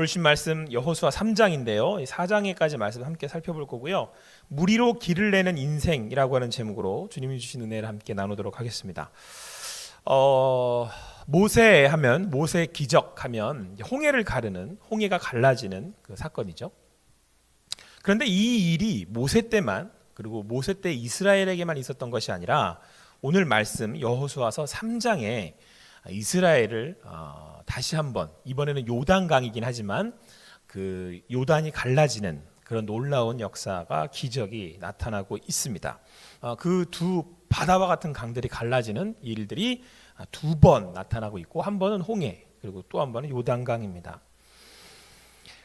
오늘 신 말씀 여호수아 3장인데요. 4장에까지 말씀 함께 살펴볼 거고요. 무리로 길을 내는 인생이라고 하는 제목으로 주님이 주신 은혜를 함께 나누도록 하겠습니다. 모세 하면, 모세 기적하면 홍해를 가르는, 홍해가 갈라지는 그 사건이죠. 그런데 이 일이 모세 때만, 그리고 모세 때 이스라엘에게만 있었던 것이 아니라 오늘 말씀 여호수아서 3장에 이스라엘을 다시 한번, 이번에는 요단강이긴 하지만 그 요단이 갈라지는 그런 놀라운 역사가, 기적이 나타나고 있습니다. 그 두 바다와 같은 강들이 갈라지는 일들이 두 번 나타나고 있고, 한 번은 홍해, 그리고 또 한 번은 요단강입니다.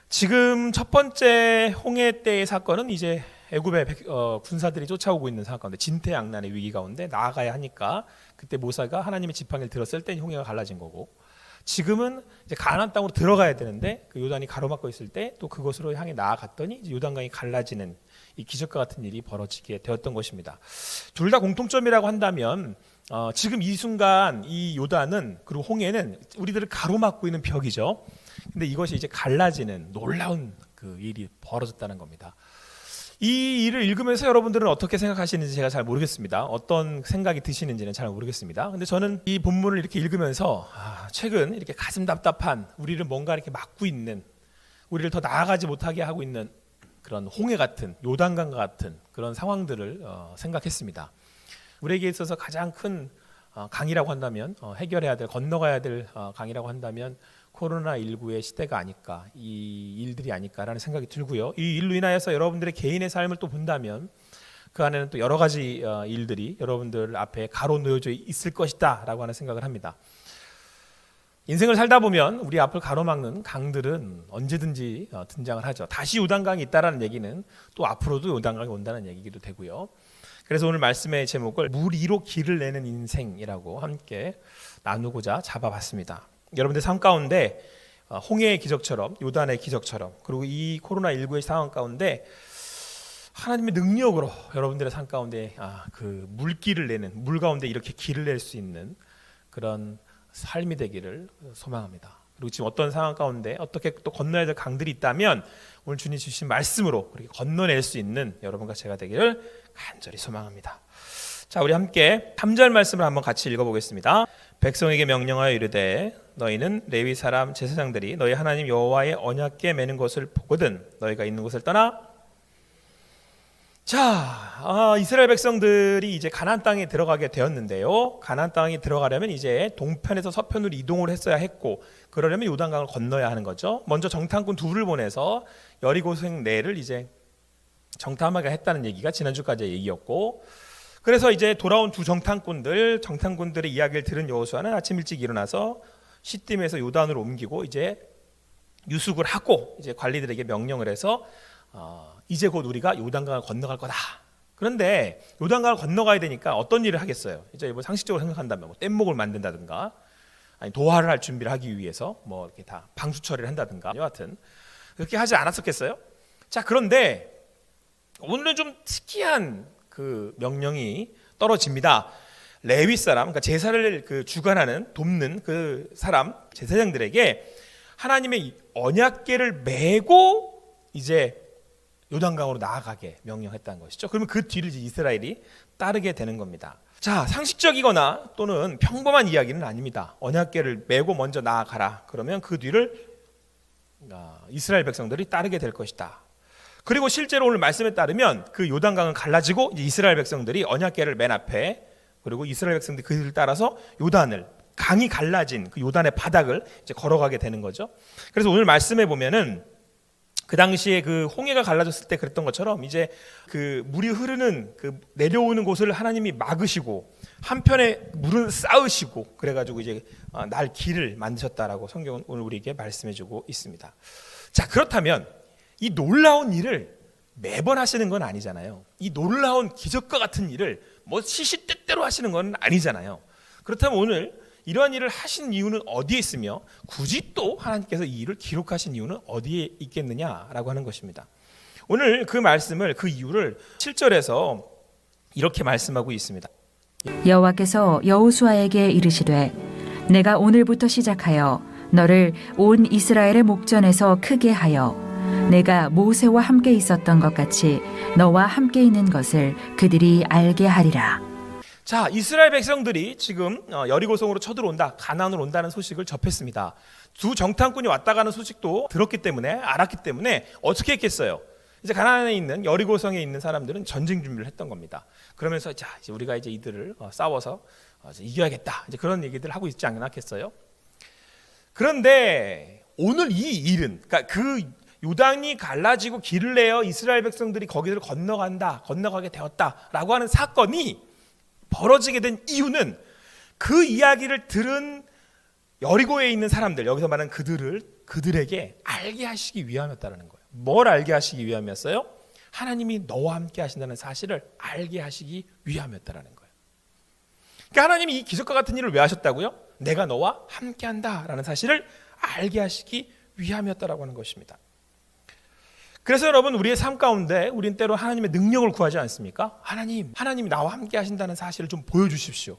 지금 첫 번째 홍해 때의 사건은 이제 애굽의 군사들이 쫓아오고 있는 사건인데, 진퇴양난의 위기 가운데 나아가야 하니까 그때 모세가 하나님의 지팡이를 들었을 때 홍해가 갈라진 거고, 지금은 이제 가나안 땅으로 들어가야 되는데 그 요단이 가로막고 있을 때 또 그곳으로 향해 나아갔더니 이제 요단강이 갈라지는 이 기적과 같은 일이 벌어지게 되었던 것입니다. 둘 다 공통점이라고 한다면 지금 이 순간 이 요단은, 그리고 홍해는 우리들을 가로막고 있는 벽이죠. 근데 이것이 이제 갈라지는 놀라운 그 일이 벌어졌다는 겁니다. 이 일을 읽으면서 여러분들은 어떻게 생각하시는지 제가 잘 모르겠습니다. 어떤 생각이 드시는지는 잘 모르겠습니다. 근데 저는 이 본문을 이렇게 읽으면서 최근 이렇게 가슴 답답한, 우리를 뭔가 이렇게 막고 있는, 우리를 더 나아가지 못하게 하고 있는 그런 홍해 같은, 요단강 같은 그런 상황들을 생각했습니다. 우리에게 있어서 가장 큰 강이라고 한다면, 해결해야 될, 건너가야 될 강이라고 한다면 코로나19의 시대가 아닐까, 이 일들이 아닐까라는 생각이 들고요. 이 일로 인하여서 여러분들의 개인의 삶을 또 본다면 그 안에는 또 여러 가지 일들이 여러분들 앞에 가로놓여져 있을 것이다 라고 하는 생각을 합니다. 인생을 살다 보면 우리 앞을 가로막는 강들은 언제든지 등장을 하죠. 다시 요단강이 있다라는 얘기는 또 앞으로도 요단강이 온다는 얘기기도 되고요. 그래서 오늘 말씀의 제목을 물 위로 길을 내는 인생이라고 함께 나누고자 잡아봤습니다. 여러분들 삶 가운데 홍해의 기적처럼, 요단의 기적처럼, 그리고 이 코로나19의 상황 가운데 하나님의 능력으로 여러분들의 삶 가운데 그 물길을 내는, 물 가운데 이렇게 길을 낼 수 있는 그런 삶이 되기를 소망합니다. 그리고 지금 어떤 상황 가운데 어떻게 또 건너야 될 강들이 있다면 오늘 주님 주신 말씀으로 그렇게 건너낼 수 있는 여러분과 제가 되기를 간절히 소망합니다. 자, 우리 함께 3절 말씀을 한번 같이 읽어보겠습니다. 백성에게 명령하여 이르되 너희는 레위 사람 제사장들이 너희 하나님 여호와의 언약궤 매는 것을 보거든 너희가 있는 곳을 떠나. 자, 이스라엘 백성들이 이제 가나안 땅에 들어가게 되었는데요. 가나안 땅에 들어가려면 이제 동편에서 서편으로 이동을 했어야 했고, 그러려면 요단강을 건너야 하는 거죠. 먼저 정탐꾼 둘을 보내서 여리고성 내를 이제 정탐하게 했다는 얘기가 지난주까지의 얘기였고, 그래서 이제 돌아온 두 정탐꾼들의 이야기를 들은 여호수아는 아침 일찍 일어나서 시딤에서 요단으로 옮기고 이제 유숙을 하고 이제 관리들에게 명령을 해서 이제 곧 우리가 요단강을 건너갈 거다. 그런데 요단강을 건너가야 되니까 어떤 일을 하겠어요? 이제 뭐 상식적으로 생각한다면 뭐 뗏목을 만든다든가, 아니 도하를 할 준비를 하기 위해서 뭐 이렇게 다 방수 처리를 한다든가, 여하튼 그렇게 하지 않았었겠어요? 자, 그런데 오늘은 좀 특이한 그 명령이 떨어집니다. 레위 사람, 그러니까 제사를 그 주관하는, 돕는 그 사람, 제사장들에게 하나님의 언약궤를 메고 이제 요단강으로 나아가게 명령했다는 것이죠. 그러면 그 뒤를 이제 이스라엘이 따르게 되는 겁니다. 자, 상식적이거나 또는 평범한 이야기는 아닙니다. 언약궤를 메고 먼저 나아가라. 그러면 그 뒤를 이스라엘 백성들이 따르게 될 것이다. 그리고 실제로 오늘 말씀에 따르면 그 요단강은 갈라지고 이제 이스라엘 백성들이 언약궤를 맨 앞에, 그리고 이스라엘 백성들이 그 길을 따라서 요단을, 강이 갈라진 그 요단의 바닥을 이제 걸어가게 되는 거죠. 그래서 오늘 말씀에 보면은 그 당시에 그 홍해가 갈라졌을 때 그랬던 것처럼 이제 그 물이 흐르는 그 내려오는 곳을 하나님이 막으시고 한편에 물은 쌓으시고 그래가지고 이제 날 길을 만드셨다라고 성경은 오늘 우리에게 말씀해주고 있습니다. 자, 그렇다면 이 놀라운 일을 매번 하시는 건 아니잖아요. 이 놀라운 기적과 같은 일을 뭐 시시때때로 하시는 건 아니잖아요. 그렇다면 오늘 이러한 일을 하신 이유는 어디에 있으며 굳이 또 하나님께서 이 일을 기록하신 이유는 어디에 있겠느냐라고 하는 것입니다. 오늘 그 말씀을, 그 이유를 7절에서 이렇게 말씀하고 있습니다. 여호와께서 여호수아에게 이르시되 내가 오늘부터 시작하여 너를 온 이스라엘의 목전에서 크게 하여 내가 모세와 함께 있었던 것 같이 너와 함께 있는 것을 그들이 알게 하리라. 자, 이스라엘 백성들이 지금 여리고성으로 쳐들어온다, 가나안으로 온다는 소식을 접했습니다. 두 정탐꾼이 왔다 가는 소식도 들었기 때문에, 알았기 때문에 어떻게 했겠어요? 이제 가나안에 있는 여리고성에 있는 사람들은 전쟁 준비를 했던 겁니다. 그러면서 자, 이제 우리가 이제 이들을 싸워서 이제 이겨야겠다, 이제 그런 얘기들 하고 있지 않겠어요? 그런데 오늘 이 일은, 그러니까 그 요단이 갈라지고 길을 내어 이스라엘 백성들이 거기를 건너가게 되었다라고 하는 사건이 벌어지게 된 이유는 그 이야기를 들은 여리고에 있는 사람들, 여기서 말하는 그들에게 알게 하시기 위함이었다는 거예요. 뭘 알게 하시기 위함이었어요? 하나님이 너와 함께 하신다는 사실을 알게 하시기 위함이었다는 거예요. 그러니까 하나님이 이 기적과 같은 일을 왜 하셨다고요? 내가 너와 함께 한다라는 사실을 알게 하시기 위함이었다라고 하는 것입니다. 그래서 여러분, 우리의 삶 가운데 우리는 때로 하나님의 능력을 구하지 않습니까? 하나님이 나와 함께 하신다는 사실을 좀 보여주십시오.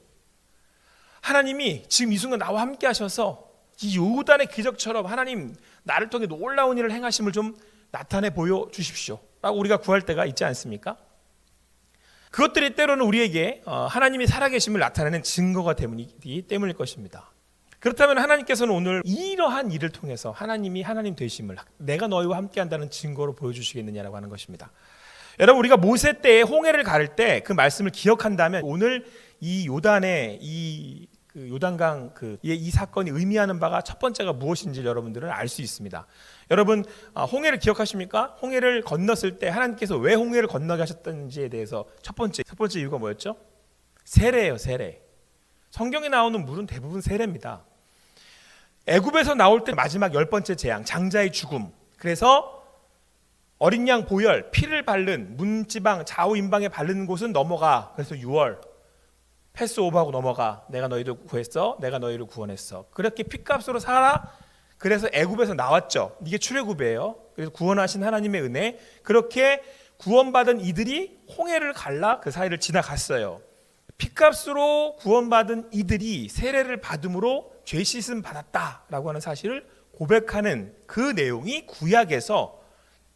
하나님이 지금 이 순간 나와 함께 하셔서 이 요단의 기적처럼 하나님 나를 통해 놀라운 일을 행하심을 좀 나타내 보여주십시오 라고 우리가 구할 때가 있지 않습니까? 그것들이 때로는 우리에게 하나님이 살아계심을 나타내는 증거가 되기 때문일 것입니다. 그렇다면 하나님께서는 오늘 이러한 일을 통해서 하나님이 하나님 되심을 내가 너희와 함께한다는 증거로 보여주시겠느냐라고 하는 것입니다. 여러분, 우리가 모세 때에 홍해를 가를 때 그 말씀을 기억한다면 오늘 이 요단의 그 요단강 이 사건이 의미하는 바가 첫 번째가 무엇인지 여러분들은 알 수 있습니다. 여러분, 홍해를 기억하십니까? 홍해를 건넜을 때 하나님께서 왜 홍해를 건너게 하셨던지에 대해서 첫 번째 이유가 뭐였죠? 세례예요, 세례. 성경에 나오는 물은 대부분 세례입니다. 애굽에서 나올 때 마지막 10번째 재앙, 장자의 죽음. 그래서 어린 양 보혈, 피를 바른 문지방 좌우 임방에 바르는 곳은 넘어가. 그래서 6월 패스오버하고 넘어가. 내가 너희를 구했어, 내가 너희를 구원했어. 그렇게 피값으로 살아. 그래서 애굽에서 나왔죠. 이게 출애굽이에요. 그래서 구원하신 하나님의 은혜, 그렇게 구원받은 이들이 홍해를 갈라 그 사이를 지나갔어요. 피값으로 구원받은 이들이 세례를 받음으로 죄 씻음 받았다라고 하는 사실을 고백하는 그 내용이 구약에서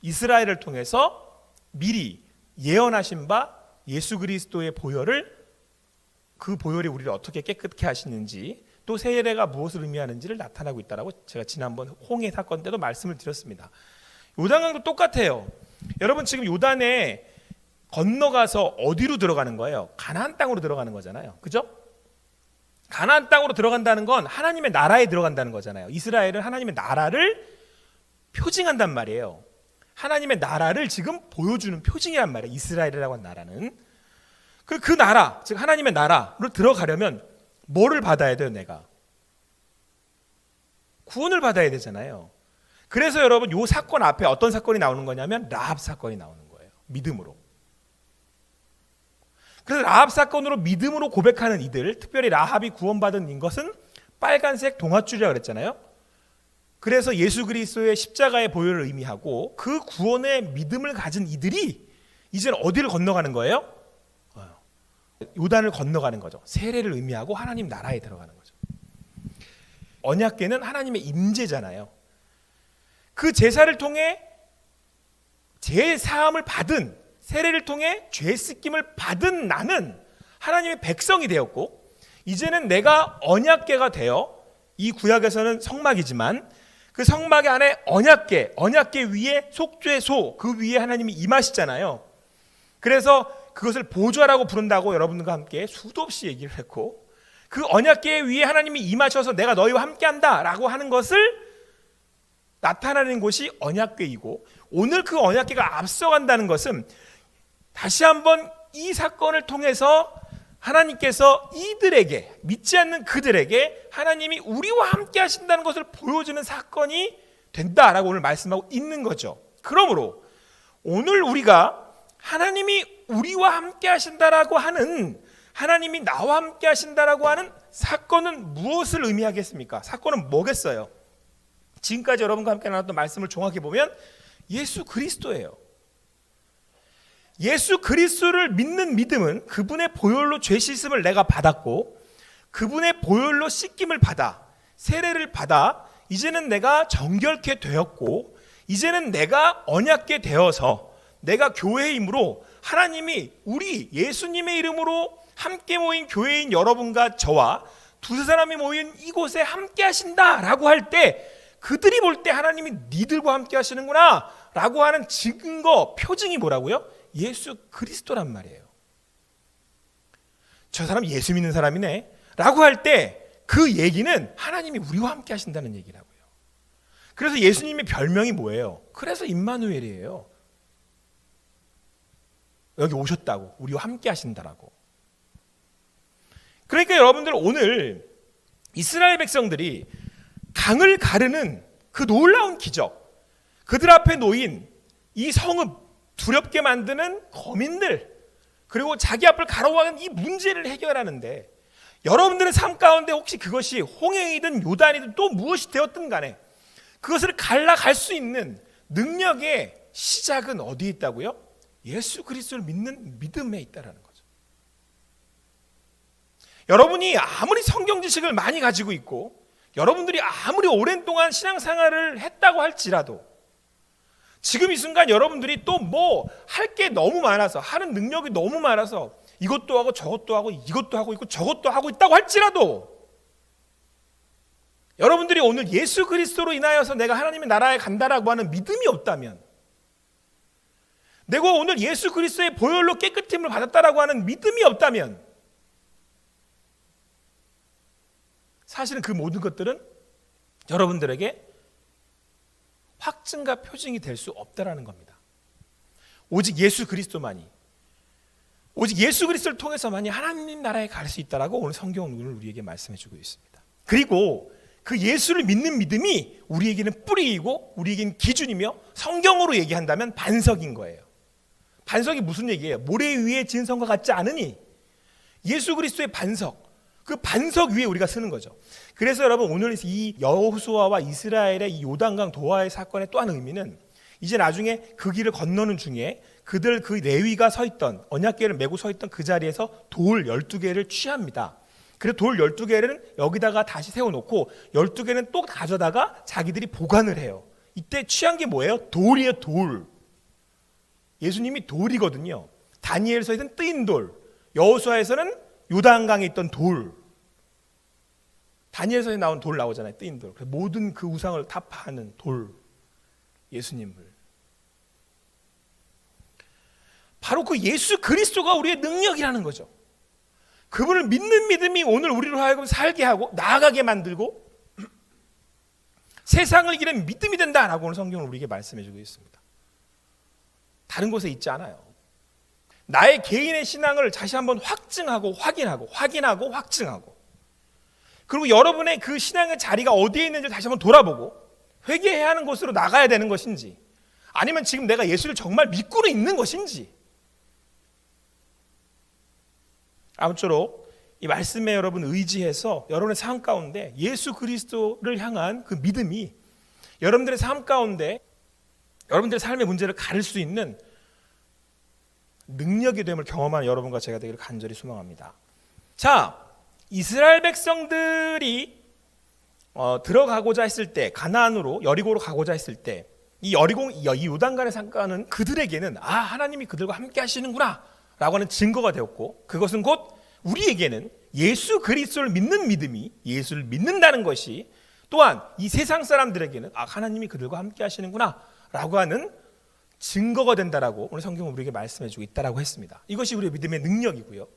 이스라엘을 통해서 미리 예언하신 바 예수 그리스도의 보혈을, 그 보혈이 우리를 어떻게 깨끗게 하시는지, 또 세례가 무엇을 의미하는지를 나타나고 있다라고 제가 지난번 홍해 사건 때도 말씀을 드렸습니다. 요단강도 똑같아요. 여러분, 지금 요단에 건너가서 어디로 들어가는 거예요? 가나안 땅으로 들어가는 거잖아요. 그죠? 가나안 땅으로 들어간다는 건 하나님의 나라에 들어간다는 거잖아요. 이스라엘은 하나님의 나라를 표징한단 말이에요. 하나님의 나라를 지금 보여주는 표징이란 말이에요. 이스라엘이라고 하는 나라는. 그 나라, 즉 하나님의 나라로 들어가려면 뭐를 받아야 돼요? 내가 구원을 받아야 되잖아요. 그래서 여러분, 이 사건 앞에 어떤 사건이 나오는 거냐면 라합 사건이 나오는 거예요. 믿음으로. 그래서 라합 사건으로 믿음으로 고백하는 이들, 특별히 라합이 구원받은 것은 빨간색 동아줄이라고 그랬잖아요. 그래서 예수 그리스도의 십자가의 보혈을 의미하고 그 구원의 믿음을 가진 이들이 이제는 어디를 건너가는 거예요? 요단을 건너가는 거죠. 세례를 의미하고 하나님 나라에 들어가는 거죠. 언약궤는 하나님의 임재잖아요. 그 제사를 통해 죄 사함을 받은, 세례를 통해 죄 씻김을 받은 나는 하나님의 백성이 되었고, 이제는 내가 언약궤가 되어, 이 구약에서는 성막이지만 그 성막 안에 언약궤 위에 속죄 소, 그 위에 하나님이 임하시잖아요. 그래서 그것을 보좌라고 부른다고 여러분과 함께 수도 없이 얘기를 했고, 그 언약궤 위에 하나님이 임하셔서 내가 너희와 함께한다 라고 하는 것을 나타나는 곳이 언약궤이고, 오늘 그 언약궤가 앞서간다는 것은 다시 한번 이 사건을 통해서 하나님께서 이들에게, 믿지 않는 그들에게 하나님이 우리와 함께 하신다는 것을 보여주는 사건이 된다라고 오늘 말씀하고 있는 거죠. 그러므로 오늘 우리가 하나님이 우리와 함께 하신다라고 하는, 하나님이 나와 함께 하신다라고 하는 사건은 무엇을 의미하겠습니까? 사건은 뭐겠어요? 지금까지 여러분과 함께 나눴던 말씀을 종합해 보면 예수 그리스도예요. 예수 그리스도를 믿는 믿음은 그분의 보혈로 죄 씻음을 내가 받았고, 그분의 보혈로 씻김을 받아, 세례를 받아 이제는 내가 정결케 되었고 이제는 내가 언약게 되어서 내가 교회의 힘으로 하나님이 우리 예수님의 이름으로 함께 모인 교회인 여러분과 저와 두세 사람이 모인 이곳에 함께 하신다라고 할 때 그들이 볼 때 하나님이 니들과 함께 하시는구나 라고 하는 증거, 표징이 뭐라고요? 예수 그리스도란 말이에요. 저 사람 예수 믿는 사람이네 라고 할 때 그 얘기는 하나님이 우리와 함께 하신다는 얘기라고요. 그래서 예수님의 별명이 뭐예요? 그래서 임마누엘이에요. 여기 오셨다고, 우리와 함께 하신다라고. 그러니까 여러분들 오늘 이스라엘 백성들이 강을 가르는 그 놀라운 기적, 그들 앞에 놓인 이 성읍 두렵게 만드는 거민들, 그리고 자기 앞을 가로막은 이 문제를 해결하는데 여러분들의 삶 가운데 혹시 그것이 홍해이든 요단이든 또 무엇이 되었든 간에 그것을 갈라갈 수 있는 능력의 시작은 어디에 있다고요? 예수 그리스도를 믿는 믿음에 있다라는 거죠. 여러분이 아무리 성경 지식을 많이 가지고 있고 여러분들이 아무리 오랜 동안 신앙생활을 했다고 할지라도 지금 이 순간 여러분들이 또 뭐 할 게 너무 많아서 하는 능력이 너무 많아서 이것도 하고 저것도 하고 이것도 하고 있고 저것도 하고 있다고 할지라도 여러분들이 오늘 예수 그리스도로 인하여서 내가 하나님의 나라에 간다라고 하는 믿음이 없다면, 내가 오늘 예수 그리스도의 보혈로 깨끗함을 받았다라고 하는 믿음이 없다면 사실은 그 모든 것들은 여러분들에게 확증과 표징이 될 수 없다라는 겁니다. 오직 예수 그리스도만이, 오직 예수 그리스도를 통해서만이 하나님 나라에 갈 수 있다라고 오늘 성경은 오늘 우리에게 말씀해 주고 있습니다. 그리고 그 예수를 믿는 믿음이 우리에게는 뿌리이고 우리에게는 기준이며 성경으로 얘기한다면 반석인 거예요. 반석이 무슨 얘기예요? 모래 위에 지은 성과 같지 않으니 예수 그리스도의 반석, 그 반석 위에 우리가 쓰는 거죠. 그래서 여러분 오늘 이 여호수아와 이스라엘의 이 요단강 도하의 사건의 또 한 의미는 이제 나중에 그 길을 건너는 중에 그들 그 레위가 서 있던 언약궤를 메고 서 있던 그 자리에서 돌 12개를 취합니다. 그래서 돌 12개를 여기다가 다시 세워놓고 12개는 또 가져다가 자기들이 보관을 해요. 이때 취한 게 뭐예요? 돌이에요, 돌. 예수님이 돌이거든요. 다니엘서에서는 뜨인 돌, 여호수아에서는 요단강에 있던 돌, 다니엘서에 나온 돌 나오잖아요. 뜨인 돌. 모든 그 우상을 타파하는 돌, 예수님을. 바로 그 예수 그리스도가 우리의 능력이라는 거죠. 그분을 믿는 믿음이 오늘 우리로 하여금 살게 하고 나아가게 만들고 세상을 이기는 믿음이 된다라고 오늘 성경은 우리에게 말씀해 주고 있습니다. 다른 곳에 있지 않아요. 나의 개인의 신앙을 다시 한번 확증하고 확인하고 확증하고, 그리고 여러분의 그 신앙의 자리가 어디에 있는지 다시 한번 돌아보고 회개해야 하는 곳으로 나가야 되는 것인지, 아니면 지금 내가 예수를 정말 믿고는 있는 것인지, 아무쪼록 이 말씀에 여러분 의지해서 여러분의 삶 가운데 예수 그리스도를 향한 그 믿음이 여러분들의 삶 가운데 여러분들의 삶의 문제를 가릴 수 있는 능력이 됨을 경험하는 여러분과 제가 되기를 간절히 소망합니다. 자, 이스라엘 백성들이 들어가고자 했을 때, 가나안으로 여리고로 가고자 했을 때 이 요단강의 상가는 그들에게는 하나님이 그들과 함께 하시는구나 라고 하는 증거가 되었고, 그것은 곧 우리에게는 예수 그리스도를 믿는 믿음이, 예수를 믿는다는 것이 또한 이 세상 사람들에게는 하나님이 그들과 함께 하시는구나 라고 하는 증거가 된다라고 오늘 성경은 우리에게 말씀해주고 있다라고 했습니다. 이것이 우리의 믿음의 능력이고요.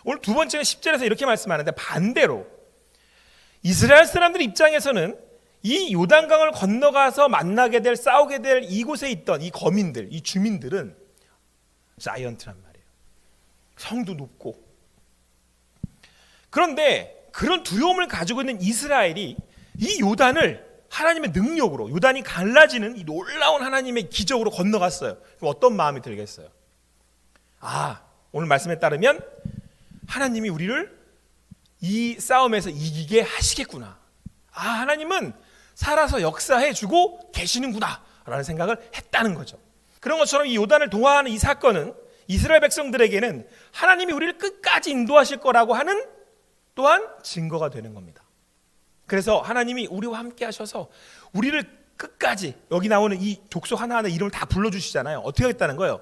오늘 두 번째는 10절에서 이렇게 말씀하는데, 반대로 이스라엘 사람들 입장에서는 이 요단강을 건너가서 만나게 될, 싸우게 될 이곳에 있던 이 거민들, 이 주민들은 자이언트란 말이에요. 성도 높고. 그런데 그런 두려움을 가지고 있는 이스라엘이 이 요단을 하나님의 능력으로, 요단이 갈라지는 이 놀라운 하나님의 기적으로 건너갔어요. 그럼 어떤 마음이 들겠어요? 오늘 말씀에 따르면 하나님이 우리를 이 싸움에서 이기게 하시겠구나. 하나님은 살아서 역사해주고 계시는구나 라는 생각을 했다는 거죠. 그런 것처럼 이 요단을 동화하는 이 사건은 이스라엘 백성들에게는 하나님이 우리를 끝까지 인도하실 거라고 하는 또한 증거가 되는 겁니다. 그래서 하나님이 우리와 함께 하셔서 우리를 끝까지, 여기 나오는 이 족속 하나하나 이름을 다 불러주시잖아요. 어떻게 하겠다는 거예요?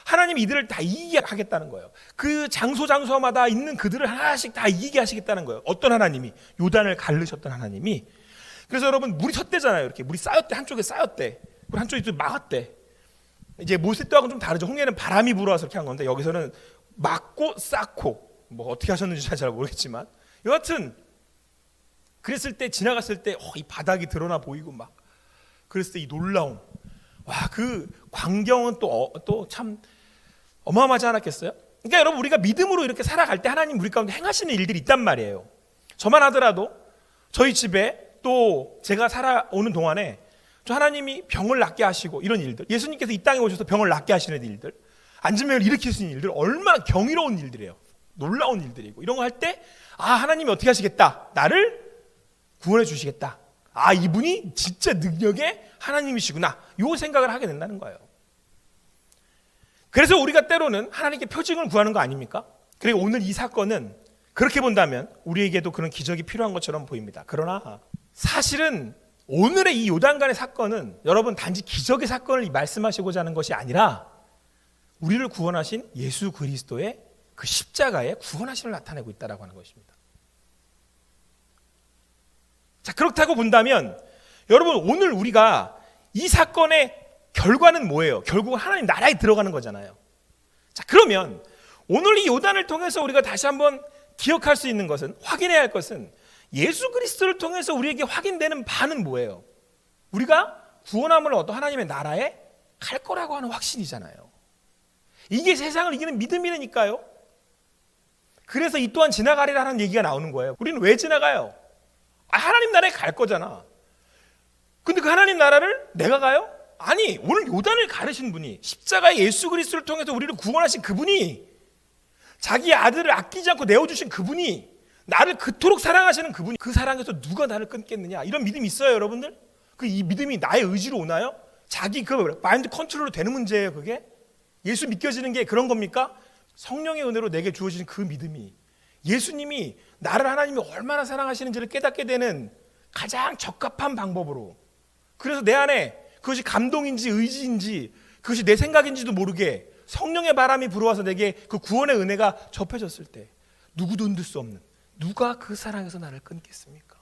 하나님이 이들을 다 이기게 하겠다는 거예요. 그 장소마다 있는 그들을 하나씩 다 이기게 하시겠다는 거예요. 어떤 하나님이? 요단을 가르셨던 하나님이. 그래서 여러분, 물이 섰대잖아요. 이렇게 물이 쌓였대. 한쪽에 쌓였대. 그리고 한쪽에 또 막았대. 이제 모세 때하고는 좀 다르죠. 홍해는 바람이 불어와서 이렇게 한 건데, 여기서는 막고 쌓고, 뭐 어떻게 하셨는지 잘 모르겠지만, 여하튼 그랬을 때, 지나갔을 때 이 바닥이 드러나 보이고 막, 그랬을 때 이 놀라움, 와, 그 광경은 또 참 어마어마하지 않았겠어요? 그러니까 여러분, 우리가 믿음으로 이렇게 살아갈 때 하나님 우리 가운데 행하시는 일들이 있단 말이에요. 저만 하더라도 저희 집에 또 제가 살아오는 동안에 저 하나님이 병을 낫게 하시고 이런 일들, 예수님께서 이 땅에 오셔서 병을 낫게 하시는 일들, 안진병을 일으키시는 일들, 얼마나 경이로운 일들이에요. 놀라운 일들이고, 이런 거 할 때 하나님이 어떻게 하시겠다, 나를 구원해 주시겠다, 이분이 진짜 능력의 하나님이시구나, 요 생각을 하게 된다는 거예요. 그래서 우리가 때로는 하나님께 표징을 구하는 거 아닙니까? 그리고 오늘 이 사건은 그렇게 본다면 우리에게도 그런 기적이 필요한 것처럼 보입니다. 그러나 사실은 오늘의 이 요단강의 사건은 여러분 단지 기적의 사건을 말씀하시고자 하는 것이 아니라 우리를 구원하신 예수 그리스도의 그 십자가의 구원하심을 나타내고 있다고 하는 것입니다. 자, 그렇다고 본다면 여러분, 오늘 우리가 이 사건의 결과는 뭐예요? 결국은 하나님 나라에 들어가는 거잖아요. 자, 그러면 오늘 이 요단을 통해서 우리가 다시 한번 기억할 수 있는 것은, 확인해야 할 것은, 예수 그리스도를 통해서 우리에게 확인되는 바는 뭐예요? 우리가 구원함을 얻어 하나님의 나라에 갈 거라고 하는 확신이잖아요. 이게 세상을 이기는 믿음이니까요. 그래서 이 또한 지나가리라는 얘기가 나오는 거예요. 우리는 왜 지나가요? 하나님 나라에 갈 거잖아. 근데 그 하나님 나라를 내가 가요? 아니, 오늘 요단을 가르신 분이, 십자가의 예수 그리스도를 통해서 우리를 구원하신 그분이, 자기 아들을 아끼지 않고 내어주신 그분이, 나를 그토록 사랑하시는 그분이, 그 사랑에서 누가 나를 끊겠느냐, 이런 믿음이 있어요, 여러분들? 이 믿음이 나의 의지로 오나요? 자기 그 마인드 컨트롤로 되는 문제예요, 그게? 예수 믿겨지는 게 그런 겁니까? 성령의 은혜로 내게 주어진 그 믿음이, 예수님이 나를 하나님이 얼마나 사랑하시는지를 깨닫게 되는 가장 적합한 방법으로, 그래서 내 안에 그것이 감동인지 의지인지 그것이 내 생각인지도 모르게 성령의 바람이 불어와서 내게 그 구원의 은혜가 접해졌을 때, 누구도 흔들 수 없는, 누가 그 사랑에서 나를 끊겠습니까?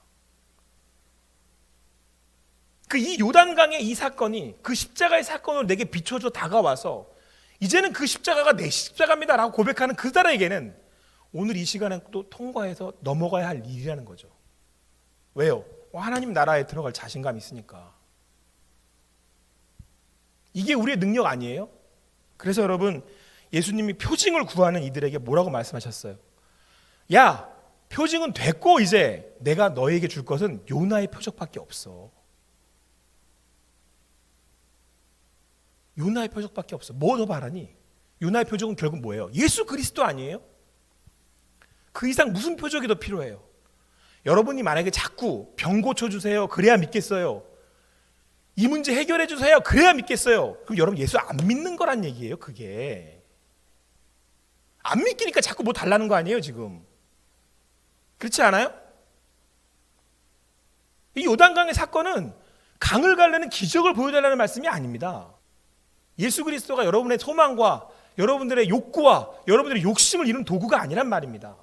이 요단강의 이 사건이 그 십자가의 사건으로 내게 비춰져 다가와서 이제는 그 십자가가 내 십자가입니다 라고 고백하는 그 사람에게는 오늘 이 시간에 또 통과해서 넘어가야 할 일이라는 거죠. 왜요? 하나님 나라에 들어갈 자신감이 있으니까. 이게 우리의 능력 아니에요? 그래서 여러분, 예수님이 표징을 구하는 이들에게 뭐라고 말씀하셨어요? 야, 표징은 됐고 이제 내가 너에게 줄 것은 요나의 표적밖에 없어. 요나의 표적밖에 없어. 뭐 더 바라니? 요나의 표적은 결국 뭐예요? 예수 그리스도 아니에요? 그 이상 무슨 표적이 더 필요해요? 여러분이 만약에 자꾸 병 고쳐주세요, 그래야 믿겠어요. 이 문제 해결해 주세요, 그래야 믿겠어요. 그럼 여러분, 예수 안 믿는 거란 얘기예요. 그게 안 믿기니까 자꾸 뭐 달라는 거 아니에요 지금? 그렇지 않아요? 이 요단강의 사건은 강을 가르는 기적을 보여달라는 말씀이 아닙니다. 예수 그리스도가 여러분의 소망과 여러분들의 욕구와 여러분들의 욕심을 이루는 도구가 아니란 말입니다.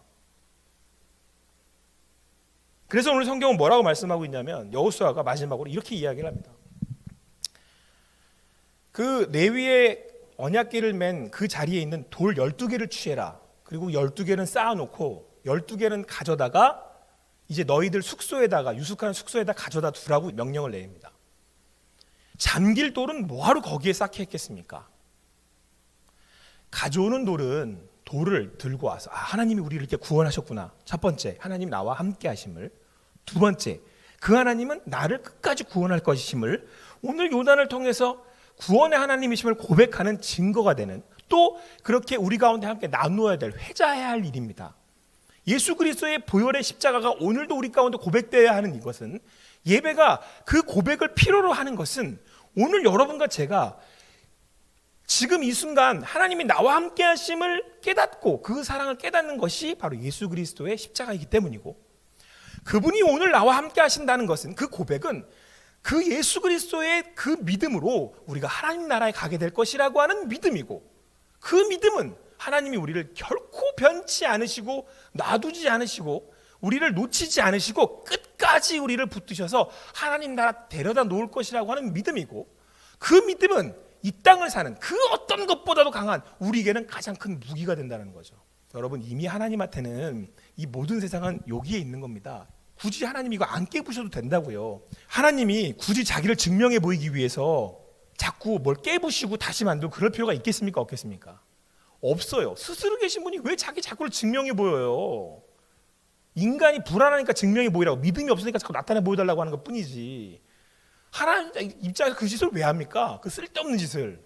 그래서 오늘 성경은 뭐라고 말씀하고 있냐면, 여호수아가 마지막으로 이렇게 이야기를 합니다. 그 레위의 언약궤를 맨 그 자리에 있는 돌 12개를 취해라. 그리고 12개는 쌓아놓고 12개는 가져다가 이제 너희들 숙소에다가, 유숙하는 숙소에다 가져다 두라고 명령을 내립니다. 잠길 돌은 뭐하러 거기에 쌓게 했겠습니까? 가져오는 돌을 들고 와서 하나님이 우리를 이렇게 구원하셨구나. 첫 번째, 하나님 나와 함께 하심을. 두 번째, 그 하나님은 나를 끝까지 구원할 것이심을 오늘 요단을 통해서 구원의 하나님이심을 고백하는 증거가 되는, 또 그렇게 우리 가운데 함께 나누어야 될, 회자해야 할 일입니다. 예수 그리스도의 보혈의 십자가가 오늘도 우리 가운데 고백되어야 하는 이것은, 예배가 그 고백을 필요로 하는 것은 오늘 여러분과 제가 지금 이 순간 하나님이 나와 함께 하심을 깨닫고 그 사랑을 깨닫는 것이 바로 예수 그리스도의 십자가이기 때문이고, 그분이 오늘 나와 함께 하신다는 것은, 그 고백은 그 예수 그리스도의 그 믿음으로 우리가 하나님 나라에 가게 될 것이라고 하는 믿음이고, 그 믿음은 하나님이 우리를 결코 변치 않으시고 놔두지 않으시고 우리를 놓치지 않으시고 끝까지 우리를 붙드셔서 하나님 나라 데려다 놓을 것이라고 하는 믿음이고, 그 믿음은 이 땅을 사는 그 어떤 것보다도 강한 우리에게는 가장 큰 무기가 된다는 거죠. 여러분, 이미 하나님한테는 이 모든 세상은 여기에 있는 겁니다. 굳이 하나님 이거 안 깨부셔도 된다고요. 하나님이 굳이 자기를 증명해 보이기 위해서 자꾸 뭘 깨부시고 다시 만들고 그럴 필요가 있겠습니까? 없겠습니까? 없어요. 스스로 계신 분이 왜 자기 자꾸를 증명해 보여요? 인간이 불안하니까 증명해 보이라고, 믿음이 없으니까 자꾸 나타내 보여달라고 하는 것 뿐이지, 하나님 입장에서 그 짓을 왜 합니까? 그 쓸데없는 짓을.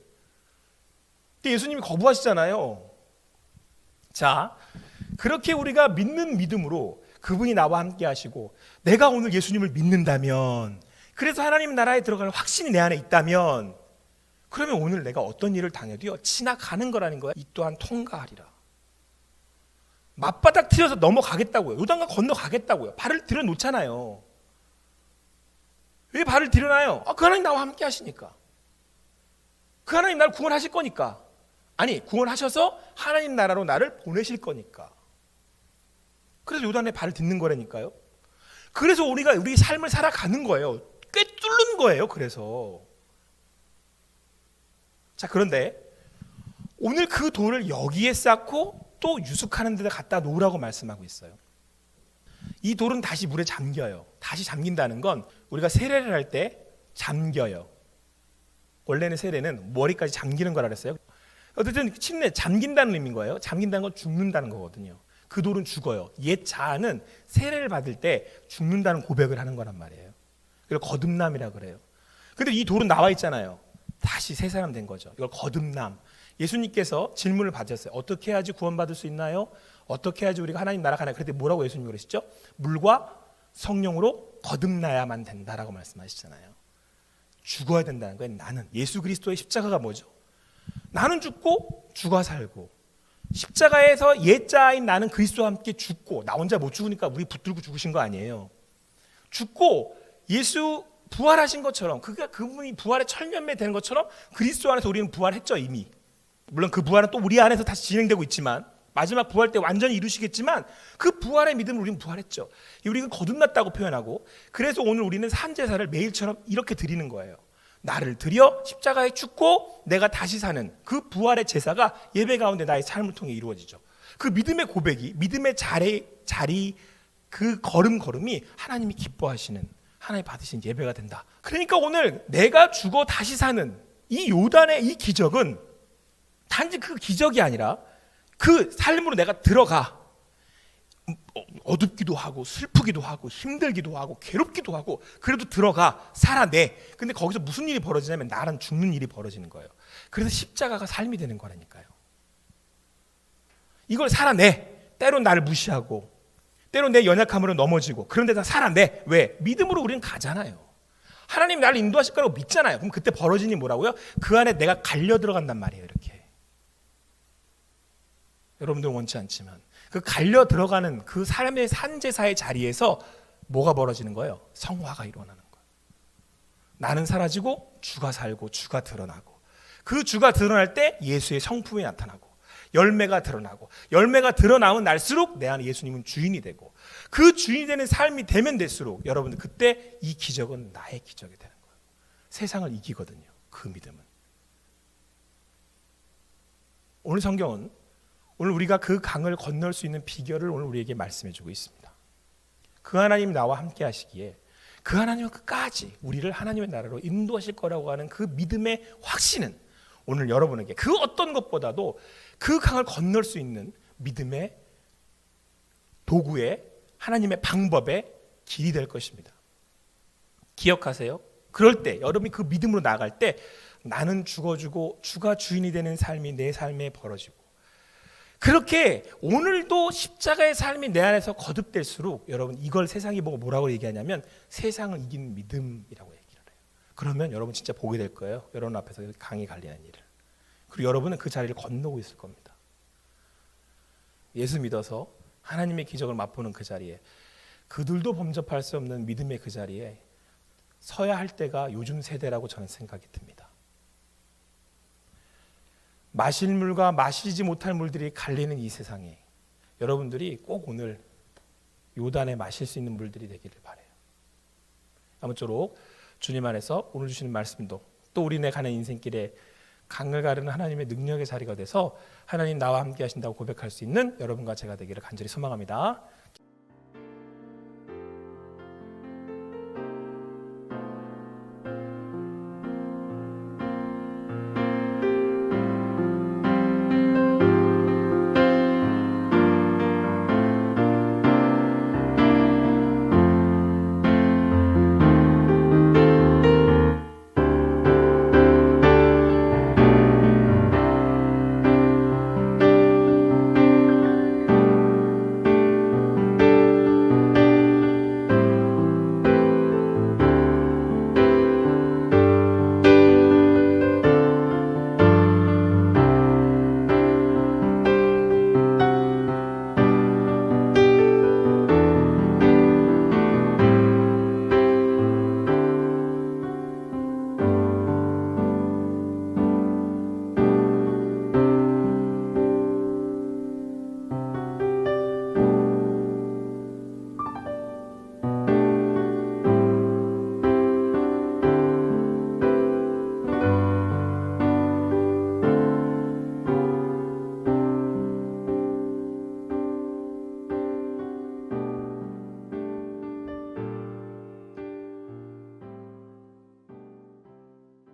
근데 예수님이 거부하시잖아요. 자, 그렇게 우리가 믿는 믿음으로 그분이 나와 함께 하시고, 내가 오늘 예수님을 믿는다면, 그래서 하나님 나라에 들어갈 확신이 내 안에 있다면, 그러면 오늘 내가 어떤 일을 당해도요, 지나가는 거라는 거야. 이 또한 통과하리라. 맞바닥 틀어서 넘어가겠다고요. 요단강 건너가겠다고요. 발을 들여놓잖아요. 왜 발을 들여놔요? 그 하나님 나와 함께 하시니까. 그 하나님 나를 구원하실 거니까. 아니, 구원하셔서 하나님 나라로 나를 보내실 거니까. 그래서 요단에 발을 딛는 거라니까요. 그래서 우리가 우리 삶을 살아가는 거예요. 꿰뚫는 거예요. 그래서. 자, 그런데 오늘 그 돈을 여기에 쌓고 또 유숙하는 데다 갖다 놓으라고 말씀하고 있어요. 이 돌은 다시 물에 잠겨요. 다시 잠긴다는 건 우리가 세례를 할 때 잠겨요. 원래는 세례는 머리까지 잠기는 거라 그랬어요. 어쨌든 침례 잠긴다는 의미인 거예요. 잠긴다는 건 죽는다는 거거든요. 그 돌은 죽어요. 옛 자아는 세례를 받을 때 죽는다는 고백을 하는 거란 말이에요. 그걸 거듭남이라 그래요. 근데 이 돌은 나와 있잖아요. 다시 새 사람 된 거죠. 이걸 거듭남. 예수님께서 질문을 받으셨어요. 어떻게 해야지 구원받을 수 있나요? 어떻게 해야지 우리가 하나님 나라 가나요? 그때 뭐라고 예수님이 그러시죠? 물과 성령으로 거듭나야만 된다라고 말씀하시잖아요. 죽어야 된다는 거예요. 나는 예수 그리스도의 십자가가 뭐죠? 나는 죽고 주가 살고, 십자가에서 옛자인 나는 그리스도와 함께 죽고, 나 혼자 못 죽으니까 우리 붙들고 죽으신 거 아니에요. 죽고 예수 부활하신 것처럼, 그분이 부활의 철면매 되는 것처럼 그리스도 안에서 우리는 부활했죠. 이미. 물론 그 부활은 또 우리 안에서 다시 진행되고 있지만, 마지막 부활 때 완전히 이루시겠지만 그 부활의 믿음을 우리는 부활했죠. 우리는 거듭났다고 표현하고, 그래서 오늘 우리는 산제사를 매일처럼 이렇게 드리는 거예요. 나를 드려 십자가에 죽고 내가 다시 사는 그 부활의 제사가 예배 가운데 나의 삶을 통해 이루어지죠. 그 믿음의 고백이, 믿음의 자리 그 걸음이 하나님이 기뻐하시는, 하나님 받으신 예배가 된다. 그러니까 오늘 내가 죽어 다시 사는 이 요단의 이 기적은 단지 그 기적이 아니라 그 삶으로 내가 들어가, 어둡기도 하고 슬프기도 하고 힘들기도 하고 괴롭기도 하고, 그래도 들어가 살아내. 근데 거기서 무슨 일이 벌어지냐면 나랑 죽는 일이 벌어지는 거예요. 그래서 십자가가 삶이 되는 거라니까요. 이걸 살아내. 때론 나를 무시하고, 때론 내 연약함으로 넘어지고, 그런데 다 살아내. 왜? 믿음으로 우리는 가잖아요. 하나님 나를 인도하실 거라고 믿잖아요. 그럼 그때 벌어지니 뭐라고요? 그 안에 내가 갈려 들어간단 말이에요. 이렇게. 여러분들은 원치 않지만 그 갈려 들어가는 그 삶의 산제사의 자리에서 뭐가 벌어지는 거예요? 성화가 일어나는 거예요. 나는 사라지고 주가 살고 주가 드러나고, 그 주가 드러날 때 예수의 성품이 나타나고 열매가 드러나고, 열매가 드러나면 날수록 내 안에 예수님은 주인이 되고, 그 주인이 되는 삶이 되면 될수록 여러분들 그때 이 기적은 나의 기적이 되는 거예요. 세상을 이기거든요. 그 믿음은. 오늘 성경은 오늘 우리가 그 강을 건널 수 있는 비결을 오늘 우리에게 말씀해주고 있습니다. 그 하나님 나와 함께 하시기에 그 하나님은 끝까지 우리를 하나님의 나라로 인도하실 거라고 하는 그 믿음의 확신은 오늘 여러분에게 그 어떤 것보다도 그 강을 건널 수 있는 믿음의 도구의, 하나님의 방법의 길이 될 것입니다. 기억하세요. 그럴 때 여러분이 그 믿음으로 나아갈 때 나는 죽어주고 주가 주인이 되는 삶이 내 삶에 벌어지고, 그렇게 오늘도 십자가의 삶이 내 안에서 거듭될수록 여러분 이걸 세상이 보고 뭐라고 얘기하냐면 세상을 이기는 믿음이라고 얘기를 해요. 그러면 여러분 진짜 보게 될 거예요. 여러분 앞에서 강이 갈리는 일을. 그리고 여러분은 그 자리를 건너고 있을 겁니다. 예수 믿어서 하나님의 기적을 맛보는 그 자리에 그들도 범접할 수 없는 믿음의 그 자리에 서야 할 때가 요즘 세대라고 저는 생각이 듭니다. 마실 물과 마시지 못할 물들이 갈리는 이 세상에 여러분들이 꼭 오늘 요단에 마실 수 있는 물들이 되기를 바라요. 아무쪼록 주님 안에서 오늘 주시는 말씀도 또 우리네 가는 인생길에 강을 가르는 하나님의 능력의 자리가 돼서 하나님 나와 함께 하신다고 고백할 수 있는 여러분과 제가 되기를 간절히 소망합니다.